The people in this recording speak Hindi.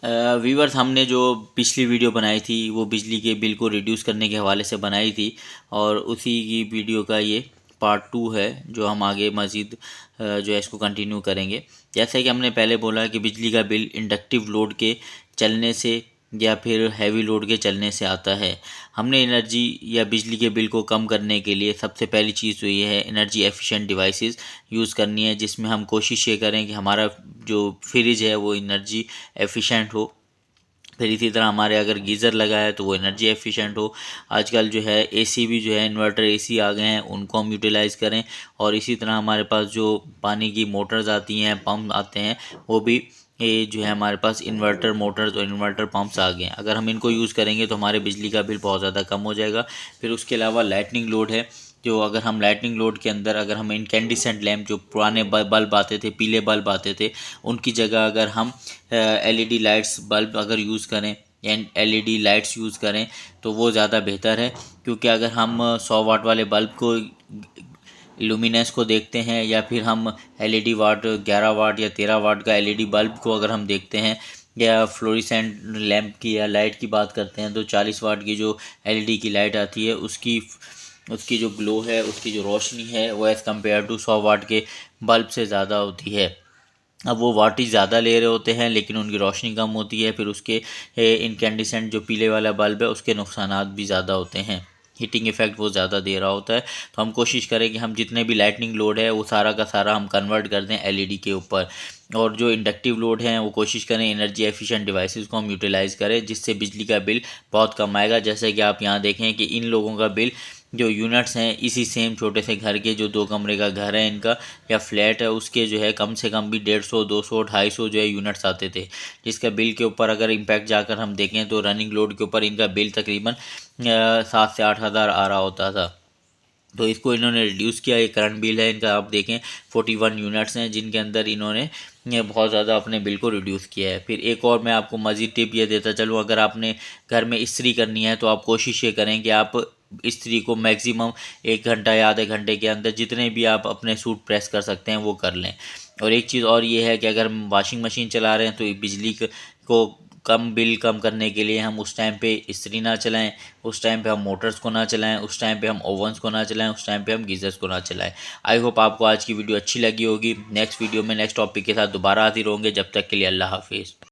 वीवर्स, हमने जो पिछली वीडियो बनाई थी वो बिजली के बिल को रिड्यूस करने के हवाले से बनाई थी, और उसी की वीडियो का ये पार्ट 2 है जो हम आगे मज़ीद जो है इसको कंटिन्यू करेंगे। जैसा कि हमने पहले बोला कि बिजली का बिल इंडक्टिव लोड के चलने से या फिर हैवी लोड के चलने से आता है। हमने एनर्जी या बिजली के बिल को कम करने के लिए सबसे पहली चीज़ तो ये है एनर्जी एफिशिएंट डिवाइसेस यूज़ करनी है, जिसमें हम कोशिश ये करें कि हमारा जो फ्रिज है वो एनर्जी एफिशिएंट हो। फिर इसी तरह हमारे अगर गीज़र लगा है तो वो एनर्जी एफिशिएंट हो। आजकल जो है एसी भी जो है इन्वर्टर एसी आ गए हैं, उनको हम यूटिलाइज़ करें। और इसी तरह हमारे पास जो पानी की मोटर्स आती हैं, पंप आते हैं, वो भी ये जो है हमारे पास इन्वर्टर मोटर्स और इन्वर्टर पंप्स आ गए हैं। अगर हम इनको यूज़ करेंगे तो हमारे बिजली का बिल बहुत ज़्यादा कम हो जाएगा। फिर उसके अलावा लाइटनिंग लोड है, जो अगर हम लाइटनिंग लोड के अंदर अगर हम इनकेंडिसेंट लैम्प, जो पुराने बल्ब आते थे, पीले बल्ब आते थे, उनकी जगह अगर हम एलईडी लाइट्स बल्ब अगर यूज़ करें या एलईडी लाइट्स यूज़ करें तो वो ज़्यादा बेहतर है। क्योंकि अगर हम 100 वाट वाले बल्ब को लुमिनेंस को देखते हैं, या फिर हम एलईडी वाट 11 वाट या 13 वाट का एलईडी बल्ब को अगर हम देखते हैं, या फ्लोरिसेंट लैंप की या लाइट की बात करते हैं, तो 40 वाट की जो एलईडी की लाइट आती है उसकी जो ग्लो है, उसकी जो रोशनी है, वो एज़ कम्पेयर टू 100 वाट के बल्ब से ज़्यादा होती है। अब वो वाटेज ज़्यादा ले रहे होते हैं लेकिन उनकी रोशनी कम होती है। फिर उसके इनकेंडिसेंट जो पीले वाला बल्ब है उसके नुकसानात भी ज़्यादा होते हैं, हीटिंग इफेक्ट वो ज़्यादा दे रहा होता है। तो हम कोशिश करें कि हम जितने भी लाइटनिंग लोड है वो सारा का सारा हम कन्वर्ट कर दें एलईडी के ऊपर। और जो इंडक्टिव लोड है वो कोशिश करें एनर्जी एफिशिएंट डिवाइसेस को हम यूटिलाइज़ करें, जिससे बिजली का बिल बहुत कम आएगा। जैसे कि आप यहाँ देखें कि इन लोगों का बिल जो यूनिट्स हैं, इसी सेम छोटे से घर के, जो 2 कमरे का घर है इनका या फ्लैट है, उसके जो है कम से कम भी 150, 200, 250 जो है यूनिट्स आते थे, जिसका बिल के ऊपर अगर इम्पैक्ट जाकर हम देखें तो रनिंग लोड के ऊपर इनका बिल तकरीबन 7 से 8 हज़ार आ रहा होता था। तो इसको इन्होंने रिड्यूस किया। ये करंट बिल है इनका, आप देखें 41 यूनिट्स हैं जिनके अंदर इन्होंने ये बहुत ज़्यादा अपने बिल को रिड्यूस किया है। फिर एक और मैं आपको मज़ीद टिप ये देता चलूँ, अगर आपने घर में इस्त्री करनी है तो आप कोशिश ये करें कि आप इस्त्री को मैक्सिमम 1 घंटा या आधे घंटे के अंदर जितने भी आप अपने सूट प्रेस कर सकते हैं वो कर लें। और एक चीज़ और ये है कि अगर हम वॉशिंग मशीन चला रहे हैं तो बिजली को कम बिल कम करने के लिए हम उस टाइम पे इस्त्री ना चलाएं, उस टाइम पे हम मोटर्स को ना चलाएं, उस टाइम पे हम ओवंस को ना चलाएं, उस टाइम पे हम गीज़र्स को ना चलाएं। आई होप आपको आज की वीडियो अच्छी लगी होगी। नेक्स्ट वीडियो में नेक्स्ट टॉपिक के साथ दोबारा हाजिर होंगे। जब तक के लिए अल्लाह हाफिज़।